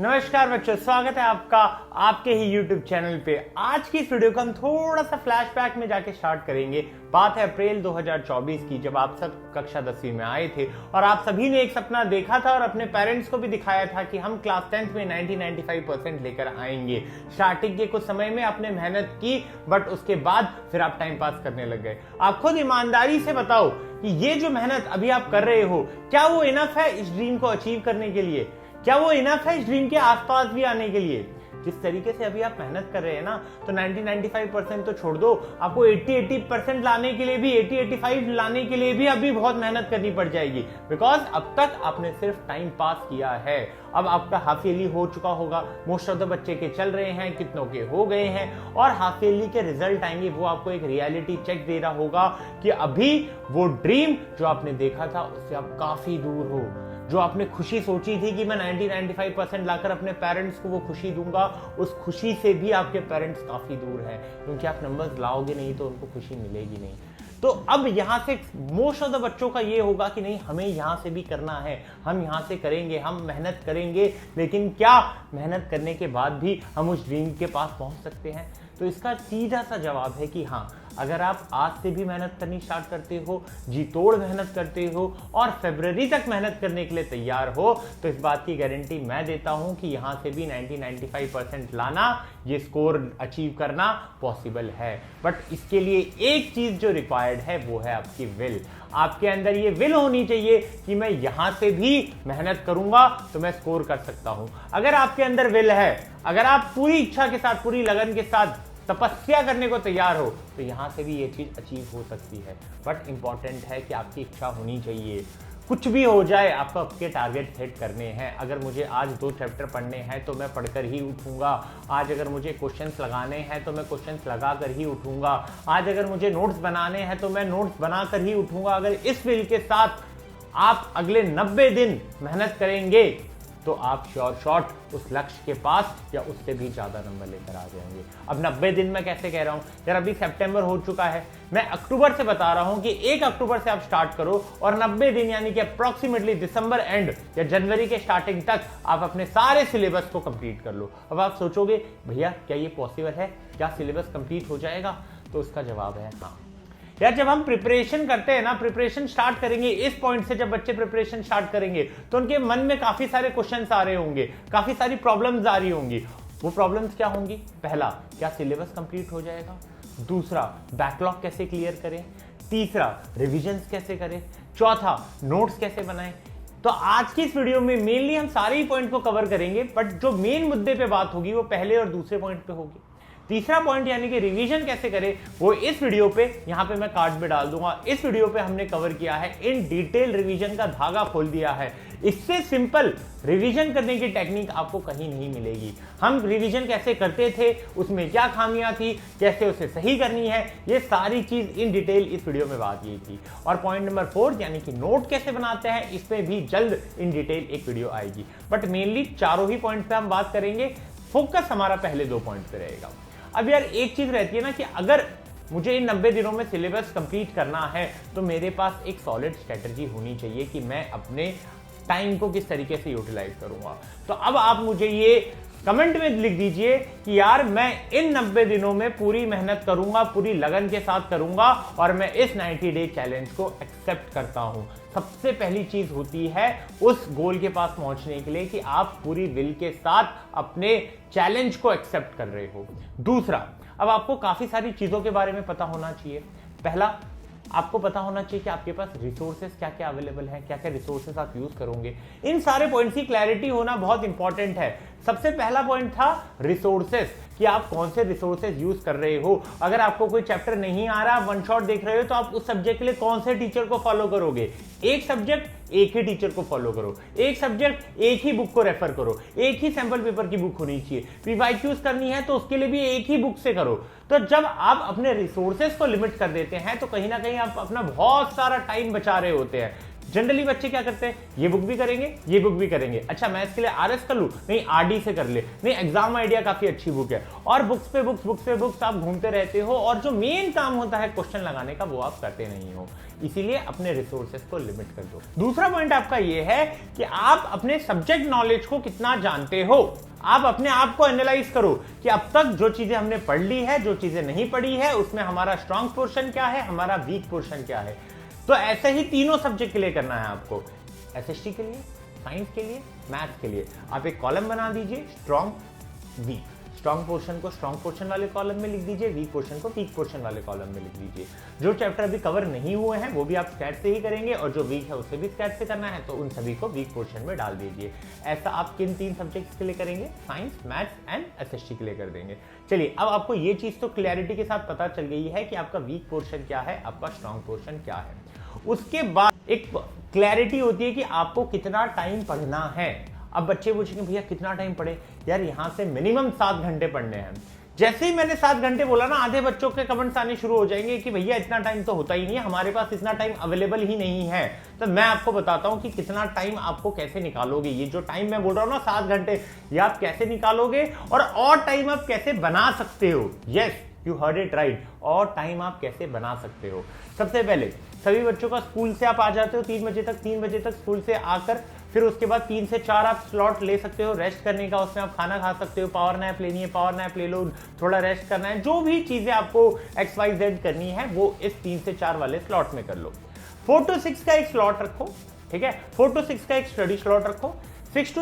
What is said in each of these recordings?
नमस्कार बच्चों, स्वागत है आपका आपके ही YouTube चैनल पे। आज की इस वीडियो को हम थोड़ा सा फ्लैशबैक में जाके स्टार्ट करेंगे। बात है अप्रैल 2024 की, जब आप सब कक्षा 10वीं में आए थे और आप सभी ने एक सपना देखा था और अपने पेरेंट्स को भी दिखाया था कि हम क्लास 10th में 90-95% लेकर आएंगे। स्टार्टिंग के कुछ समय में आपने मेहनत की, बट उसके बाद फिर आप टाइम पास करने लग गए। आप खुद ईमानदारी से बताओ कि ये जो मेहनत अभी आप कर रहे हो, क्या वो इनफ है इस ड्रीम को अचीव करने के लिए? क्या वो इनफ है इस ड्रीम के आसपास भी आने के लिए? जिस तरीके से अभी आप मेहनत कर रहे हैं ना, तो 90-95% तो छोड़ दो, आपको 80-80% लाने के लिए भी, 80-85 लाने के लिए भी अभी बहुत मेहनत करनी पड़ जाएगी। बिकॉज अब तक आपने सिर्फ टाइम पास किया है। अब आपका हाफ ईयरली हो चुका होगा, मोस्ट ऑफ द बच्चे के चल रहे हैं, कितनों के हो गए हैं, और हाफ ईयरली के रिजल्ट आएंगे, वो आपको एक रियलिटी चेक दे रहा होगा कि अभी वो ड्रीम जो आपने देखा था उससे आप काफी दूर हो। जो आपने खुशी सोची थी कि मैं 90-95% लाकर अपने पेरेंट्स को वो खुशी दूंगा, उस खुशी से भी आपके पेरेंट्स काफी दूर हैं, क्योंकि आप नंबर्स लाओगे नहीं तो उनको खुशी मिलेगी नहीं। तो अब यहां से मोस्ट ऑफ द बच्चों का ये होगा कि नहीं, हमें यहां से भी करना है, हम यहां से करेंगे, हम मेहनत करेंगे, लेकिन क्या मेहनत करने के बाद भी हम उस ड्रीम के पास पहुंच सकते हैं? तो इसका सीधा सा जवाब है कि हाँ, अगर आप आज से भी मेहनत करनी स्टार्ट करते हो, जी तोड़ मेहनत करते हो और फरवरी तक मेहनत करने के लिए तैयार हो, तो इस बात की गारंटी मैं देता हूं कि यहां से भी 90-95% लाना, ये स्कोर अचीव करना पॉसिबल है। बट इसके लिए एक चीज जो रिक्वायर्ड है वो है आपकी विल। आपके अंदर ये विल होनी चाहिए कि मैं यहां से भी मेहनत करूंगा तो मैं स्कोर कर सकता हूं। अगर आपके अंदर विल है, अगर आप पूरी इच्छा के साथ, पूरी लगन के साथ तपस्या करने को तैयार हो, तो यहां से भी ये चीज अचीव हो सकती है। बट इंपॉर्टेंट है कि आपकी इच्छा होनी चाहिए। कुछ भी हो जाए, आपको आपके टारगेट सेट करने हैं। अगर मुझे आज 2 चैप्टर पढ़ने हैं तो मैं पढ़कर ही उठूंगा। आज अगर मुझे क्वेश्चंस लगाने हैं तो मैं क्वेश्चंस लगाकर ही उठूंगा। आज अगर मुझे नोट्स बनाने हैं तो मैं नोट्स बनाकर ही उठूंगा। अगर इस विल के साथ आप अगले 90 दिन मेहनत करेंगे तो आप शॉर्ट उस लक्ष्य के पास या उससे भी ज्यादा नंबर लेकर आ जाएंगे। अब 90 दिन में कैसे कह रहा हूं यार, अभी सितंबर हो चुका है, मैं अक्टूबर से बता रहा हूं कि 1 अक्टूबर से आप स्टार्ट करो और 90 दिन यानी कि अप्रॉक्सीमेटली दिसंबर एंड या जनवरी के स्टार्टिंग तक आप अपने सारे सिलेबस को कंप्लीट कर लो। अब आप सोचोगे भैया क्या ये पॉसिबल है, क्या सिलेबस कंप्लीट हो जाएगा? तो उसका जवाब है हाँ। यार जब हम प्रिपरेशन करते हैं ना, प्रिपरेशन स्टार्ट करेंगे, इस पॉइंट से जब बच्चे प्रिपरेशन स्टार्ट करेंगे तो उनके मन में काफी सारे क्वेश्चंस आ रहे होंगे, काफी सारी प्रॉब्लम्स आ रही होंगी। वो प्रॉब्लम्स क्या होंगी? पहला, क्या सिलेबस कंप्लीट हो जाएगा? दूसरा, बैकलॉग कैसे क्लियर करें? तीसरा, रिविजन्स कैसे करें? चौथा, नोट्स कैसे बनाएं? तो आज की इस वीडियो में मेनली हम सारे ही पॉइंट को कवर करेंगे, बट जो मेन मुद्दे पे बात होगी वो पहले और दूसरे पॉइंट पे होगी। तीसरा पॉइंट यानी कि रिवीजन कैसे करें, वो इस वीडियो पे, यहां पे मैं कार्ड पे डाल दूंगा, इस वीडियो पे हमने कवर किया है। इन डिटेल रिवीजन का धागा खोल दिया है। इससे सिंपल रिवीजन करने की टेक्निक आपको कहीं नहीं मिलेगी। हम रिवीजन कैसे करते थे, उसमें क्या खामियां थी, कैसे उसे सही करनी है, ये सारी चीज इन डिटेल इस वीडियो में बात की थी। और पॉइंट नंबर 4 यानी कि नोट कैसे बनाते हैं, इसमें भी जल्द इन डिटेल एक वीडियो आएगी। बट मेनली चारों ही पॉइंट पे हम बात करेंगे, फोकस हमारा पहले 2 पॉइंट पे रहेगा। अब यार एक चीज रहती है ना कि अगर मुझे इन 90 दिनों में सिलेबस कंप्लीट करना है तो मेरे पास एक सॉलिड स्ट्रेटजी होनी चाहिए कि मैं अपने टाइम को किस तरीके से यूटिलाइज करूंगा। तो अब आप मुझे ये कमेंट में लिख दीजिए कि यार मैं इन 90 दिनों में पूरी मेहनत करूंगा, पूरी लगन के साथ करूंगा और मैं इस 90 डे चैलेंज को एक्सेप्ट करता हूं। सबसे पहली चीज होती है उस गोल के पास पहुंचने के लिए कि आप पूरी विल के साथ अपने चैलेंज को एक्सेप्ट कर रहे हो। दूसरा, अब आपको काफी सारी चीजों के बारे में पता होना चाहिए। पहला, आपको पता होना चाहिए कि आपके पास रिसोर्सेज क्या क्या अवेलेबल है, क्या क्या रिसोर्सेज आप यूज करोगे। इन सारे पॉइंट्स की क्लैरिटी होना बहुत इंपॉर्टेंट है। सबसे पहला पॉइंट था रिसोर्सेज, कि आप कौन से रिसोर्सेज यूज कर रहे हो। अगर आपको कोई चैप्टर नहीं आ रहा, वन शॉट देख रहे हो, तो आप उस सब्जेक्ट के लिए कौन से टीचर को फॉलो करोगे? एक सब्जेक्ट एक ही टीचर को फॉलो करो, एक सब्जेक्ट एक ही बुक को रेफर करो, एक ही सैंपल पेपर की बुक होनी चाहिए। पीवाईक्यूज करनी है तो उसके लिए भी एक ही बुक से करो। तो जब आप अपने रिसोर्सेज को लिमिट कर देते हैं तो कहीं ना कहीं आप अपना बहुत सारा टाइम बचा रहे होते हैं। जनरली बच्चे क्या करते हैं, ये बुक भी करेंगे, ये बुक भी करेंगे, अच्छा मैथ्स के लिए आरएस कर लूं, नहीं आरडी से कर ले, नहीं एग्जाम आइडिया काफी अच्छी बुक है, और बुक्स पे बुक्स आप घूमते रहते हो, और जो मेन काम होता है क्वेश्चन लगाने का वो आप करते नहीं हो। इसीलिए अपने रिसोर्सेज को लिमिट कर दो। दूसरा पॉइंट आपका ये है कि आप अपने सब्जेक्ट नॉलेज को कितना जानते हो। आप अपने आप को एनालाइज करो कि अब तक जो चीजें हमने पढ़ ली है, जो चीजें नहीं पढ़ी है, उसमें हमारा स्ट्रांग पोर्शन क्या है, हमारा वीक पोर्शन क्या है। तो ऐसे ही तीनों सब्जेक्ट के लिए करना है आपको, एसएसटी के लिए, साइंस के लिए, मैथ्स के लिए। आप एक कॉलम बना दीजिए, स्ट्रांग वीक, स्ट्रांग पोर्शन को स्ट्रांग पोर्शन वाले कॉलम में लिख दीजिए, वीक पोर्शन को वीक पोर्शन वाले कॉलम में लिख दीजिए। जो चैप्टर अभी कवर नहीं हुए हैं वो भी आप स्टैट से ही करेंगे, और जो वीक है उसे भी स्टैट से करना है, तो उन सभी को वीक पोर्शन में डाल दीजिए। ऐसा आप किन 3 सब्जेक्ट्स के लिए करेंगे, साइंस, मैथ्स एंड एसएसटी के लिए कर देंगे। चलिए, अब आपको ये चीज तो क्लैरिटी के साथ पता चल गई है कि आपका वीक पोर्शन क्या है, आपका स्ट्रांग पोर्शन क्या है। उसके बाद एक क्लैरिटी होती है कि आपको कितना टाइम पढ़ना है। अब बच्चे पूछेंगे भैया कितना टाइम पढ़े, यार यहां से मिनिमम 7 घंटे पढ़ने हैं। जैसे ही मैंने 7 घंटे बोला ना, आधे बच्चों के कमेंट्स आने शुरू हो जाएंगे कि भैया इतना टाइम तो होता ही नहीं है, हमारे पास इतना टाइम अवेलेबल ही नहीं है। तो मैं आपको बताता हूं कि कितना टाइम आपको कैसे निकालोगे। ये जो टाइम मैं बोल रहा हूं ना 7 घंटे, ये आप कैसे निकालोगे, और टाइम आप कैसे बना सकते हो। Yes, you heard it right, और टाइम आप कैसे बना सकते हो। सबसे पहले सभी बच्चों का स्कूल से आप आ जाते हो 3 बजे तक स्कूल से आकर फिर उसके बाद 3 से 4 आप स्लॉट ले सकते हो रेस्ट करने का। उसमें आप खाना खा सकते हो, पावर नैप लेनी है पावर नैप ले लो, थोड़ा रेस्ट करना है, जो भी चीजें आपको XYZ करनी है वो इस 3 से 4 वाले स्लॉट में कर लो। 4 to 6 का एक स्लॉट रखो, ठीक है, 4 to 6 का एक स्टडी स्लॉट रखो। 6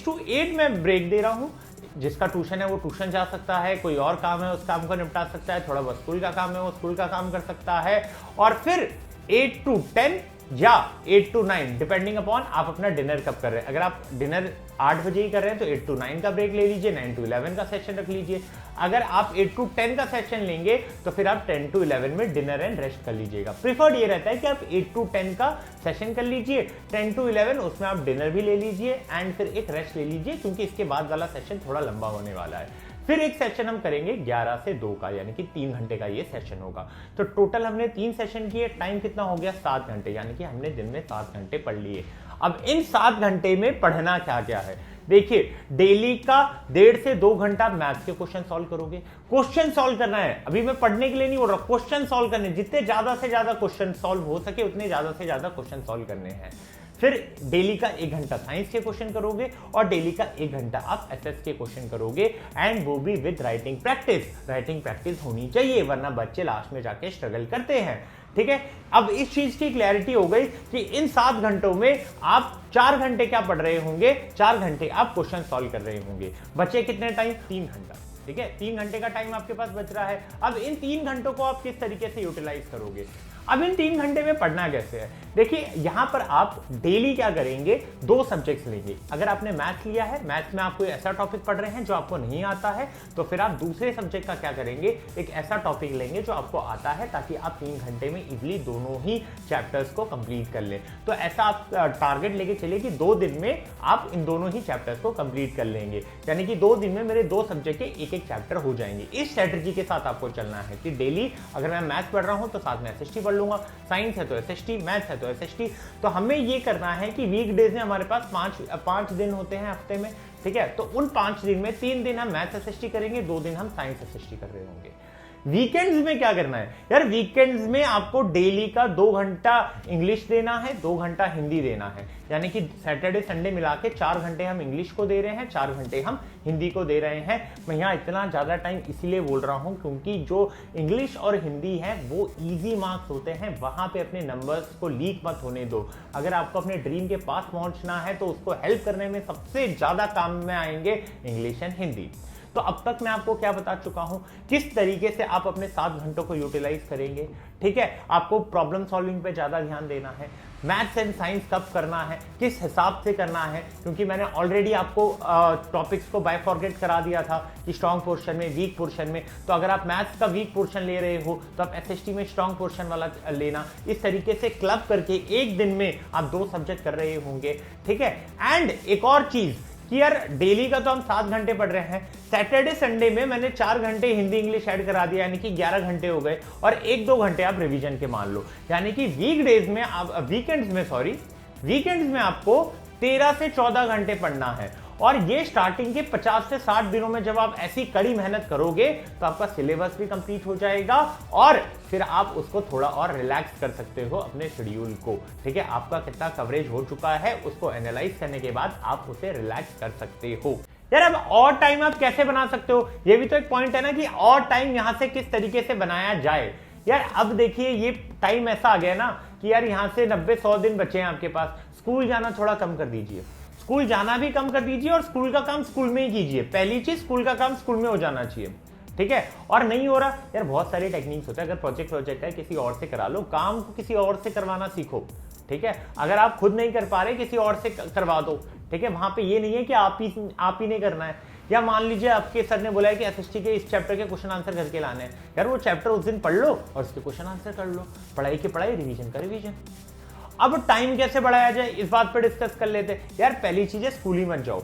to 8 में ब्रेक दे रहा हूं। जिसका ट्यूशन है वो ट्यूशन जा सकता है, कोई और काम है उस काम को निपटा सकता है, थोड़ा बहुत स्कूल का काम है वो स्कूल का काम कर सकता है। और फिर 8 to 10 या 8 to 9 डिपेंडिंग अपॉन आप अपना डिनर कब कर रहे हैं। अगर आप डिनर 8 बजे ही कर रहे हैं तो 8 to 9 का ब्रेक ले लीजिए, 9 to 11 का सेशन रख लीजिए। अगर आप 8 to 10 का सेशन लेंगे तो फिर आप 10 to 11 में डिनर एंड रेस्ट कर लीजिएगा। प्रीफर्ड ये रहता है कि आप 8 to 10 का सेशन कर लीजिए, 10 to 11 उसमें आप डिनर भी ले लीजिए एंड फिर एक रेस्ट ले लीजिए, क्योंकि इसके बाद वाला सेशन थोड़ा लंबा होने वाला है। फिर एक सेशन हम करेंगे 11 से 2 का, यानी कि 3 घंटे का ये सेशन होगा। तो टोटल हमने 3 सेशन किए, टाइम कितना हो गया 7 घंटे, यानी कि हमने दिन में 7 घंटे पढ़ लिए। अब इन 7 घंटे में पढ़ना क्या क्या है, देखिए डेली का 1.5 से 2 घंटा मैथ्स के क्वेश्चन सॉल्व करोगे। क्वेश्चन सॉल्व करना है, अभी मैं पढ़ने के लिए नहीं बोल रहा, क्वेश्चन सॉल्व करने, जितने ज्यादा से ज्यादा क्वेश्चन सॉल्व हो सके उतने ज्यादा से ज्यादा क्वेश्चन सॉल्व करने हैं। फिर डेली का 1 घंटा साइंस के क्वेश्चन करोगे और डेली का 1 घंटा आप एसएस के क्वेश्चन करोगे, एंड वो भी with writing practice. Writing practice होनी चाहिए, वरना बच्चे लास्ट में जाके स्ट्रगल करते हैं, ठीक है। अब इस चीज की क्लैरिटी हो गई कि इन 7 घंटों में आप 4 घंटे क्या पढ़ रहे होंगे, 4 घंटे आप क्वेश्चन सॉल्व कर रहे होंगे। बचे कितने टाइम, 3 घंटा, ठीक है, 3 घंटे का टाइम आपके पास बच रहा है। अब इन 3 घंटों को आप किस तरीके से यूटिलाइज करोगे। अब इन 3 घंटे में पढ़ना कैसे है, देखिए यहां पर आप डेली क्या करेंगे, 2 सब्जेक्ट्स लेंगे। अगर आपने मैथ्स लिया है, मैथ्स में आप कोई ऐसा टॉपिक पढ़ रहे हैं जो आपको नहीं आता है, तो फिर आप दूसरे सब्जेक्ट का क्या करेंगे, एक ऐसा टॉपिक लेंगे जो आपको आता है, ताकि आप 3 घंटे में इजीली दोनों ही चैप्टर्स को कंप्लीट कर लें। तो ऐसा आप टारगेट लेके चलिए कि 2 दिन में आप इन दोनों ही चैप्टर्स को कंप्लीट कर लेंगे, यानी कि 2 दिन में मेरे 2 सब्जेक्ट के एक चैप्टर हो जाएंगे। इस स्ट्रेटजी के साथ आपको चलना है कि डेली अगर मैं मैथ्स पढ़ रहा हूं तो साथ में एसएसटी पढ़ लूंगा, साइंस है तो एसएसटी, मैथ्स है तो एसएसटी। तो हमें ये करना है कि वीकडेज में हमारे पास 5 दिन होते हैं हफ्ते में, ठीक है। तो उन 5 दिन में 3 दिन हम मैथ्स एसएसटी करेंगे, 2 दिन हम साइंस एसएसटी कर रहे होंगे। वीकेंड्स में क्या करना है यार, वीकेंड्स में आपको डेली का 2 घंटा इंग्लिश देना है, 2 घंटा हिंदी देना है, यानी कि सैटरडे संडे मिला के 4 घंटे हम इंग्लिश को दे रहे हैं, 4 घंटे हम हिंदी को दे रहे हैं। मैं यहाँ इतना ज्यादा टाइम इसीलिए बोल रहा हूँ क्योंकि जो इंग्लिश और हिंदी है वो इजी मार्क्स होते हैं, वहां पे अपने नंबर्स को लीक मत होने दो। अगर आपको अपने ड्रीम के पास पहुंचना है तो उसको हेल्प करने में सबसे ज्यादा काम में आएंगे इंग्लिश एंड हिंदी। तो अब तक मैं आपको क्या बता चुका हूं, किस तरीके से आप अपने 7 घंटों को यूटिलाइज करेंगे, ठीक है। आपको प्रॉब्लम सॉल्विंग पे ज्यादा ध्यान देना है, मैथ्स एंड साइंस कब करना है, किस हिसाब से करना है, क्योंकि मैंने ऑलरेडी आपको टॉपिक्स को बायफॉर्गेट करा दिया था कि स्ट्रॉन्ग पोर्शन में, वीक पोर्शन में। तो अगर आप मैथ्स का वीक पोर्शन ले रहे हो तो आप एसएसटी में स्ट्रॉन्ग पोर्शन वाला लेना। इस तरीके से क्लब करके एक दिन में आप 2 सब्जेक्ट कर रहे होंगे, ठीक है। एंड एक और चीज कि यार डेली का तो हम 7 घंटे पढ़ रहे हैं, सैटरडे संडे में मैंने 4 घंटे हिंदी इंग्लिश ऐड करा दिया, यानी कि 11 घंटे हो गए, और 1-2 घंटे आप रिवीजन के मान लो, यानी कि वीकडेज में आप वीकेंड्स में आपको 13 से 14 घंटे पढ़ना है। और ये स्टार्टिंग के 50 से 60 दिनों में जब आप ऐसी कड़ी मेहनत करोगे तो आपका सिलेबस भी कंप्लीट हो जाएगा, और फिर आप उसको थोड़ा और रिलैक्स कर सकते हो अपने शेड्यूल को। ठीक है, आपका कितना कवरेज हो चुका है उसको एनालाइज करने के बाद आप उसे रिलैक्स कर सकते हो। यार अब और टाइम आप कैसे बना सकते हो, ये भी तो एक पॉइंट है ना कि और टाइम यहां से किस तरीके से बनाया जाए। यार अब देखिए ये टाइम ऐसा आ गया ना कि यार यहां से 90-100 दिन बचे हैं आपके पास। स्कूल जाना थोड़ा कम कर दीजिए, स्कूल जाना भी कम कर दीजिए, और स्कूल का काम स्कूल में ही कीजिए। पहली चीज, स्कूल का काम स्कूल में हो जाना चाहिए। ठीक है, और नहीं हो रहा यार, बहुत सारे टेक्निक्स होते हैं। अगर प्रोजेक्ट है किसी और से करा लो, काम को किसी और से करवाना सीखो। ठीक है, अगर आप खुद नहीं कर पा रहे किसी और से करवा दो। ठीक है, वहां पे ये नहीं है कि आप ही नहीं करना है। या मान लीजिए आपके सर ने बोला है कि एसएसटी के इस चैप्टर के क्वेश्चन आंसर करके लाने हैं, यार वो चैप्टर उस दिन पढ़ लो और उसके क्वेश्चन आंसर कर लो। पढ़ाई की पढ़ाई, रिवीजन का रिवीजन। अब टाइम कैसे बढ़ाया जाए इस बात पर डिस्कस कर लेते हैं। यार पहली चीज है, स्कूल ही मत जाओ।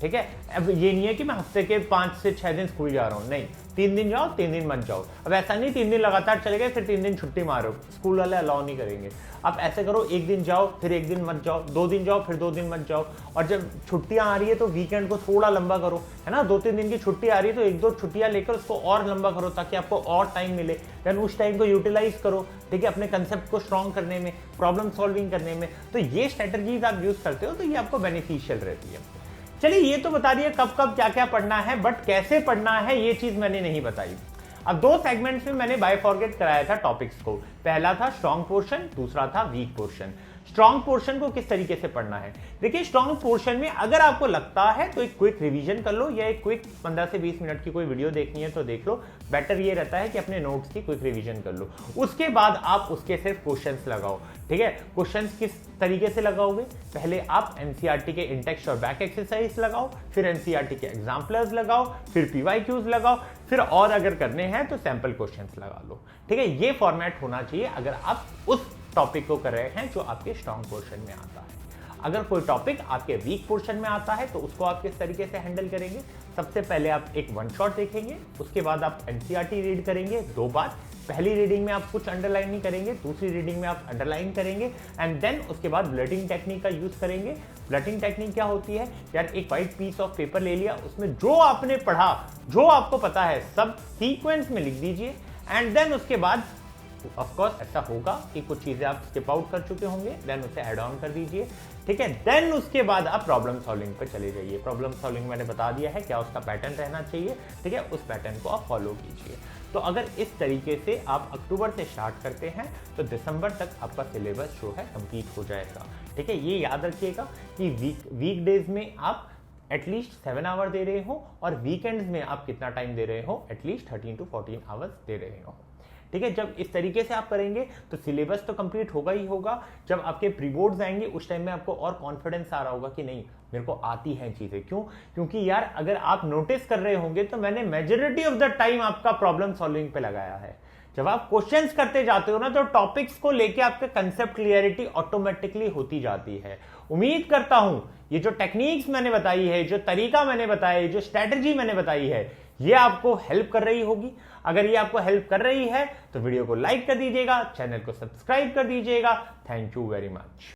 ठीक है, अब ये नहीं है कि मैं हफ्ते के 5 से 6 दिन स्कूल जा रहा हूं, नहीं, 3 दिन जाओ 3 दिन मत जाओ। अब ऐसा नहीं 3 दिन लगातार चले गए फिर 3 दिन छुट्टी मारो, स्कूल वाले अलाउ नहीं करेंगे। आप ऐसे करो, 1 दिन जाओ फिर 1 दिन मत जाओ, 2 दिन जाओ फिर 2 दिन मत जाओ। और जब छुट्टियां आ रही है तो वीकेंड को थोड़ा लंबा करो, है ना। 2-3 दिन की छुट्टी आ रही है तो 1-2 छुट्टियां लेकर उसको और लंबा करो ताकि आपको और टाइम मिले। देन उस टाइम को यूटिलाइज करो, ठीक है, अपने कंसेप्ट को स्ट्रॉन्ग करने में, प्रॉब्लम सॉल्विंग करने में। तो ये स्ट्रेटजीज आप यूज करते हो तो ये आपको बेनिफिशियल रहती है। चलिए ये तो बता दिया कब कब क्या क्या पढ़ना है, बट कैसे पढ़ना है ये चीज मैंने नहीं बताई। अब 2 सेगमेंट्स में मैंने बाइफॉर्केट कराया था टॉपिक्स को। पहला था स्ट्रॉन्ग पोर्शन, दूसरा था वीक पोर्शन। स्ट्रॉन्ग पोर्शन को किस तरीके से पढ़ना है, देखिए स्ट्रॉन्ग पोर्शन में अगर आपको लगता है तो एक क्विक रिवीजन कर लो, या एक क्विक 15 से 20 मिनट की कोई वीडियो देखनी है तो देख लो। बेटर ये रहता है कि अपने नोट्स की क्विक रिवीजन कर लो। उसके बाद आप उसके सिर्फ क्वेश्चंस लगाओ। ठीक है, क्वेश्चंस किस तरीके से लगाओगे, पहले आप एनसीईआरटी के इंटेक्स्ट और बैक एक्सरसाइज लगाओ, फिर एनसीईआरटी के एग्जाम्पलर्स लगाओ, फिर पीवाईक्यूज लगाओ, फिर और अगर करने हैं तो सैंपल क्वेश्चंस लगा लो। ठीक है, ये फॉर्मेट होना चाहिए अगर आप उस टॉपिक को कर रहे हैं जो आपके स्ट्रॉन्ग पोर्शन में आता है। अगर कोई टॉपिक आपके वीक पोर्शन में आता है तो उसको आप किस तरीके से हैंडल करेंगे, सबसे पहले आप एक 1 शॉट देखेंगे, उसके बाद आप एनसीईआरटी रीड करेंगे 2 बार। पहली रीडिंग में आप कुछ अंडरलाइन नहीं करेंगे, दूसरी रीडिंग में आप अंडरलाइन करेंगे, एंड देन उसके बाद ब्लटिंग टेक्निक का यूज करेंगे। ब्लटिंग टेक्निक क्या होती है, यार एक व्हाइट पीस ऑफ पेपर ले लिया, उसमें जो आपने पढ़ा, जो आपको पता है, सब सीक्वेंस में लिख दीजिए, एंड देन उसके बाद ऑफ कोर्स ऐसा होगा कि कुछ चीजें आप स्किप आउट कर चुके होंगे, देन उसे ऐड ऑन कर दीजिए। ठीक है, देन उसके बाद आप प्रॉब्लम सॉल्विंग पर चले जाइए। प्रॉब्लम सॉल्विंग मैंने बता दिया है क्या उसका पैटर्न रहना चाहिए। ठीक है, उस पैटर्न को आप फॉलो कीजिए। तो अगर इस तरीके से आप अक्टूबर से स्टार्ट करते हैं तो दिसंबर तक आपका सिलेबस जो है कंप्लीट हो जाएगा। ठीक है, ये याद रखिएगा कि वीकडेज में आप एटलीस्ट 7 आवर दे रहे हो, और वीकेंड्स में आप कितना टाइम दे रहे हो, एटलीस्ट 13 to 14 आवर्स दे रहे हो। ठीक है, जब इस तरीके से आप करेंगे तो सिलेबस तो कंप्लीट होगा ही होगा। जब आपके प्री बोर्ड्स आएंगे उस टाइम में आपको और कॉन्फिडेंस आ रहा होगा कि नहीं मेरे को आती हैं चीजें। क्यों, क्योंकि यार अगर आप नोटिस कर रहे होंगे तो मैंने मेजॉरिटी ऑफ द टाइम आपका प्रॉब्लम सॉल्विंग पे लगाया है। जब आप क्वेश्चंस करते जाते हो ना तो टॉपिक्स को लेके आपके कंसेप्ट क्लियरिटी ऑटोमेटिकली होती जाती है। उम्मीद करता हूं ये जो टेक्निक्स मैंने बताई है, जो तरीका मैंने बताया है, जो स्ट्रेटजी मैंने बताई है, ये आपको हेल्प कर रही होगी। अगर ये आपको हेल्प कर रही है तो वीडियो को लाइक कर दीजिएगा, चैनल को सब्सक्राइब कर दीजिएगा। Thank you very much.